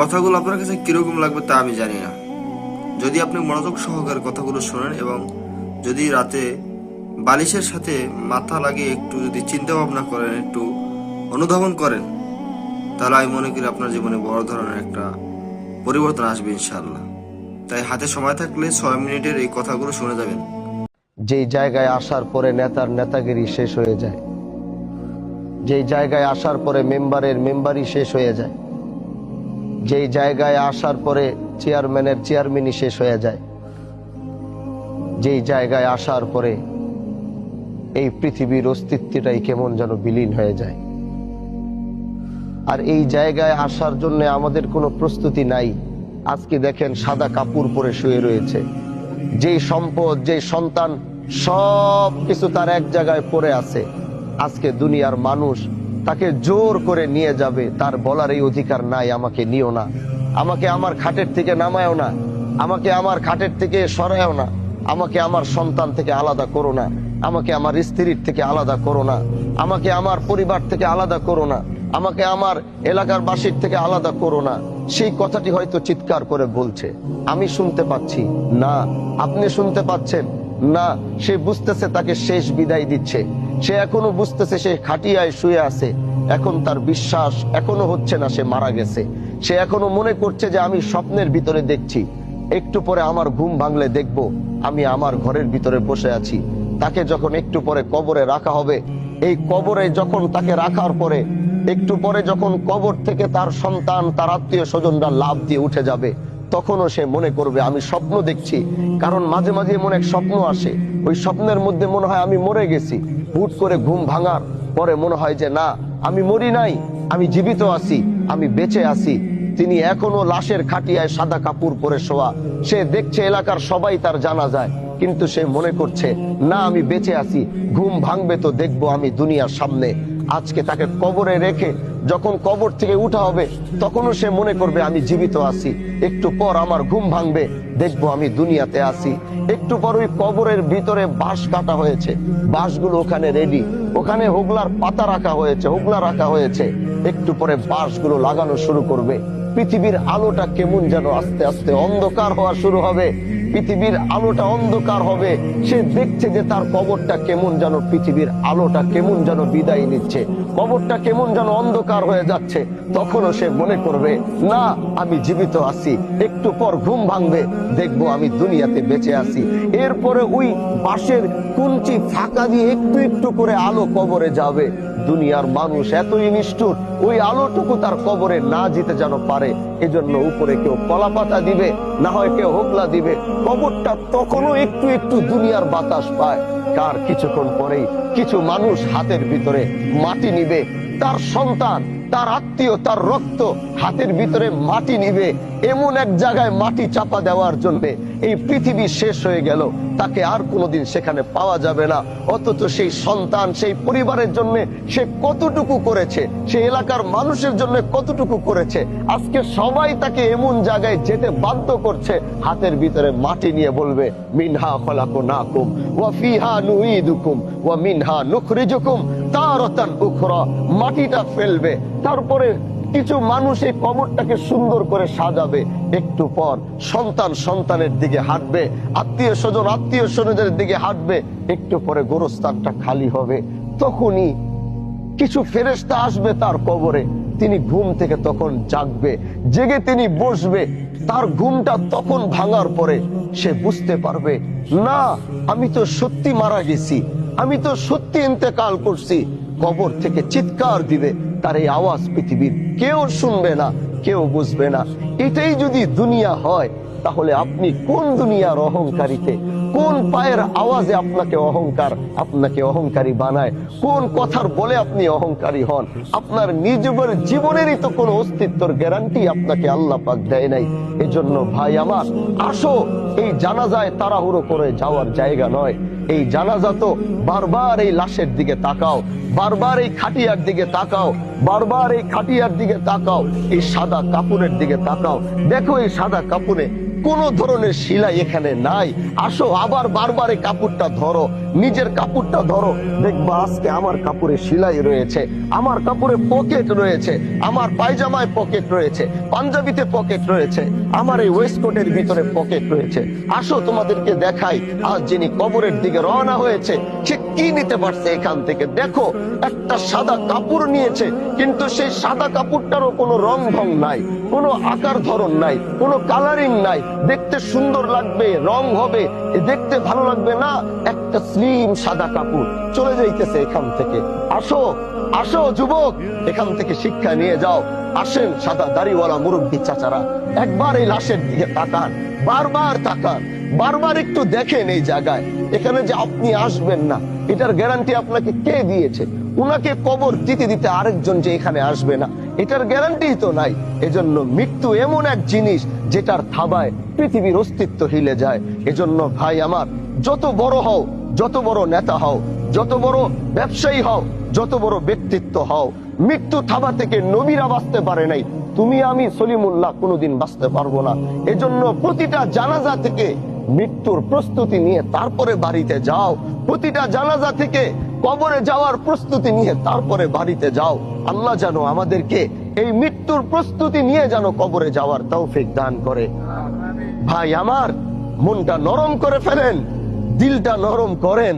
কথাগুলো আপনার কাছে কিরকম লাগবে তা আমি জানি না। যদি আপনি মনোযোগ সহকারে কথাগুলো শোনেন এবং যদি রাতে বালিশের সাথে মাথা লাগিয়ে একটু যদি চিন্তা ভাবনা করেন, একটু অনুধাবন করেন, তাহলে আমি মনে করি আপনার জীবনে বড় ধরনের একটা পরিবর্তন আসবে ইনশাআল্লাহ। তাই হাতে সময় থাকলে 6 মিনিটের এই কথাগুলো শুনে যাবেন। যেই জায়গায় আসার পরে নেতার নেতাগিরি শেষ হয়ে যায়, যেই জায়গায় আসার পরে মেম্বারের মেম্বারি শেষ হয়ে যায়, যেই জায়গায় আসার পরে চেয়ারম্যানের চেয়ারম্যানই শেষ হয়ে যায়, যেই জায়গায় আসার পরে এই পৃথিবীর অস্তিত্বটাই কেমন যেন বিলীন হয়ে যায়। আর এই জায়গায় আসার জন্য আমাদের কোনো প্রস্তুতি নাই। আজকে দেখেন সাদা কাপড় পরে শুয়ে রয়েছে, যেই সম্পদ, যেই সন্তান, সব কিছু তার এক জায়গায় পড়ে আছে। আজকে দুনিয়ার মানুষ তাকে জোর করে নিয়ে যাবে, তার বলার এই অধিকার নাই আমাকে নিও না, আমাকে আমার খাটের থেকে নামায়ও না, আমাকে আমার খাটের থেকে সরায়ও না, আমাকে আমার সন্তান থেকে আলাদা করো না, আমাকে আমার স্ত্রীর থেকে আলাদা করো না, আমাকে আমার পরিবার থেকে আলাদা করো না, আমাকে আমার এলাকার বাসীর থেকে আলাদা করো না। সেই কথাটি হয়তো চিৎকার করে বলছে, আমি শুনতে পাচ্ছি না, আপনি শুনতে পাচ্ছেন না। সে বুঝতেছে তাকে শেষ বিদায় দিচ্ছে, সে এখনো বুঝতেছে সে খাটিয়ায় শুয়ে আছে, এখন তার বিশ্বাস এখনো হচ্ছে না সে মারা গেছে। সে এখনো মনে করছে যে আমি স্বপ্নের ভিতরে দেখছি, একটু পরে আমার ঘুম ভাঙলে দেখব আমি আমার ঘরের ভিতরে বসে আছি। তাকে যখন একটু পরে কবরে রাখা হবে, এই কবরে যখন তাকে রাখার পরে একটু পরে যখন কবর থেকে তার সন্তান, তার আত্মীয় স্বজনরা লাফ দিয়ে উঠে যাবে, তখনও সে মনে করবে আমি স্বপ্ন দেখছি। কারণ মাঝে মাঝে এমন এক স্বপ্ন আসে, ওই স্বপ্নের মধ্যে মনে হয় আমি মরে গেছি। হুট করে ঘুম ভাঙার পরে মনে হয় যে না, আমি মরি নাই, আমি জীবিত আছি, আমি বেঁচে আছি। তিনি এখনো লাশের খাটিয়ায় সাদা কাপড় পরে শোয়া। সে দেখছে এলাকার সবাই তার জানা যায়, কিন্তু সে মনে করছে না, আমি বেঁচে আছি, ঘুম ভাঙবে তো দেখবো আমি দুনিয়ার সামনে। আজকে তাকে কবরে রেখে যখন কবর থেকে উঠা হবে, তখনও সে মনে করবে আমি জীবিত আছি, একটু পর আমার ঘুম ভাঙবে, দেখবো আমি দুনিয়াতে আছি। একটু পর ওই কবরের ভিতরে বাঁশ কাটা হয়েছে, বাঁশগুলো ওখানে রেডি, ওখানে হোগলার পাতা রাখা হয়েছে, হোগলা রাখা হয়েছে। একটু পরে বাঁশগুলো লাগানো শুরু করবে। পৃথিবীর আলোটা কেমন যেন আস্তে আস্তে অন্ধকার হওয়া শুরু হবে, পৃথিবীর আলোটা অন্ধকার হবে। সে দেখছে যে তার কবরটা কেমন যেন, পৃথিবীর আলোটা কেমন যেন বিদায় নিচ্ছে, কবরটা কেমন যেন অন্ধকার হয়ে যাচ্ছে। তখনও সে মনে করবে না, আমি জীবিত আছি, একটু পর ঘুম ভাঙবে, দেখবো আমি দুনিয়াতে বেঁচে আছি। এরপরে ওই বাঁশের কুঞ্চি ফাঁকা দিয়ে একটু একটু করে আলো কবরে যাবে। দুনিয়ার মানুষ এতই নিষ্ঠুর, ওই আলোটুকু তার কবরে না যেতে যেন পারে, এজন্য উপরে কেউ কলা পাতা দিবে, না হয় কেউ হোগলা দিবে। কবরটা তখনও একটু একটু দুনিয়ার বাতাস পায়। কার কিছুক্ষণ পরেই কিছু মানুষ হাতের ভিতরে মাটি নিবে, তার সন্তান, তার আত্মীয়, তার রক্ত হাতের ভিতরে মাটি নিবে, এমন এক জায়গায় মাটি চাপা দেওয়ার জন্য এই পৃথিবী শেষ হয়ে গেল, তাকে আর কোনোদিন সেখানে পাওয়া যাবে না। অথচ সেই সন্তান, সেই পরিবারের জন্য সে কতটুকু করেছে, সেই এলাকার মানুষের জন্য কতটুকু করেছে। আজকে সবাই তাকে এমন জায়গায় যেতে বাধ্য করছে, হাতের ভিতরে মাটি নিয়ে বলবে মিনহা খলাকনাকুম ওয়া ফিহা নুঈদুকুম ওয়া মিনহা নুখরিজুকুম তারাতান উখরা। মাটিটা ফেলবে, তারপরে কিছু মানুষ এই কবরটাকে সুন্দর করে সাজাবে। একটু পর সন্তান সন্তানের দিকে হাঁটবে, আত্মীয় স্বজন আত্মীয় স্বজনের দিকে হাঁটবে। একটু পরে গোরস্থানটা খালি হবে, তখনই কিছু ফেরেশতা আসবে তার কবরে। তিনি ঘুম থেকে তখন জাগবে, জেগে তিনি বসবে। তার ঘুমটা তখন ভাঙার পরে সে বুঝতে পারবে না, আমি তো সত্যি মারা গেছি, আমি তো সত্যি ইন্তেকাল করছি। কবর থেকে চিৎকার দিবে, তার এই আওয়াজ পৃথিবীর কেউ শুনবে না, কেউ বুঝবে না। এটাই যদি দুনিয়া হয়, তাহলে আপনি কোন দুনিয়ার অহংকারীতে, কোন পায়ের আওয়াজে আপনাকে অহংকারী বানায়, কোন কথার বলে আপনি অহংকারী হন? আপনার নিজের জীবনেরই তো কোনো অস্তিত্বের গ্যারান্টি আপনাকে আল্লাহ পাক দেয় নাই। এজন্য ভাই আমার, আসো, এই জানাজায় তাড়াহুড়ো করে যাওয়ার জায়গা নয়। এই জানাজা তো বারবার এই লাশের দিকে তাকাও, বারবার এই খাটিয়ার দিকে তাকাও, বারবার এই খাটিয়ার দিকে তাকাও, এই সাদা কাপড়ের দিকে তাকাও। দেখো এই সাদা কাপড়ে কোনো ধরনের শিলা এখানে নাই। আসো আবার বারবারে কাপড়টা ধরো, নিজের কাপড়টা ধরো, দেখবা আজকে আমার কাপড়ে সেলাই রয়েছে, আমার কাপড়ে পকেট রয়েছে, আমার পায়জামায় পকেট রয়েছে, পাঞ্জাবিতে পকেট রয়েছে, আমার এই ওয়েস্টকোটের ভিতরে পকেট রয়েছে। আসো তোমাদেরকে দেখাই, আজ যিনি কবরের দিকে রওনা হয়েছে সে কি নিতে পারছে এখান থেকে। দেখো, একটা সাদা কাপড় নিয়েছে, কিন্তু সেই সাদা কাপড়টারও কোনো রং ঢং নাই, কোনো আকার ধরন নাই, কোনো কালারিং নাই। দেখতে সুন্দর লাগবে, রং হবে, দেখতে ভালো লাগবে না, একটা স্লিম সাদা কাপড় চলে যাইতেছে এখান থেকে। আসো আসো যুবক, এখান থেকে শিক্ষা নিয়ে যাও। আসেন সাদা দাড়িওয়ালা মুরব্বী চাচারা, একবার এই লাশের দিকে তাকান, বারবার তাকান, বারবার একটু দেখেন এই জায়গায়। এখানে যে আপনি আসবেন না, এটার গ্যারান্টি আপনাকে কে দিয়েছে? উনাকে কবর দিতে দিতে আরেকজন যে এখানে আসবে না, এটার গ্যারান্টি তো নাই। এজন্য মৃত্যু এমন এক জিনিস যেটার থাবায় পৃথিবীর অস্তিত্ব হিলে যায়। এজন্য ভাই আমার, যত বড় হও, যত বড় নেতা হও, যত বড় ব্যবসায়ী হও, যত বড় ব্যক্তিত্ব হও, মৃত্যু থাবা থেকে নবীরা বাঁচতে পারে নাই, তুমি আমি সলিমুল্লাহ কোনোদিন বাঁচতে পারবো না। এজন্য প্রতিটা জানাজা থেকে মৃত্যুর প্রস্তুতি নিয়ে তারপরে বাড়িতে যাও, প্রতিটা জানাজা থেকে কবরে যাওয়ার প্রস্তুতি নিয়ে তারপরে বাড়িতে যাও। আল্লাহ যেন আমাদেরকে এই মৃত্যুর প্রস্তুতি নিয়ে যেন কবরে যাওয়ার তৌফিক দান করে। ভাই আমার, মনটা নরম করে ফেলেন, দিলটা নরম করেন।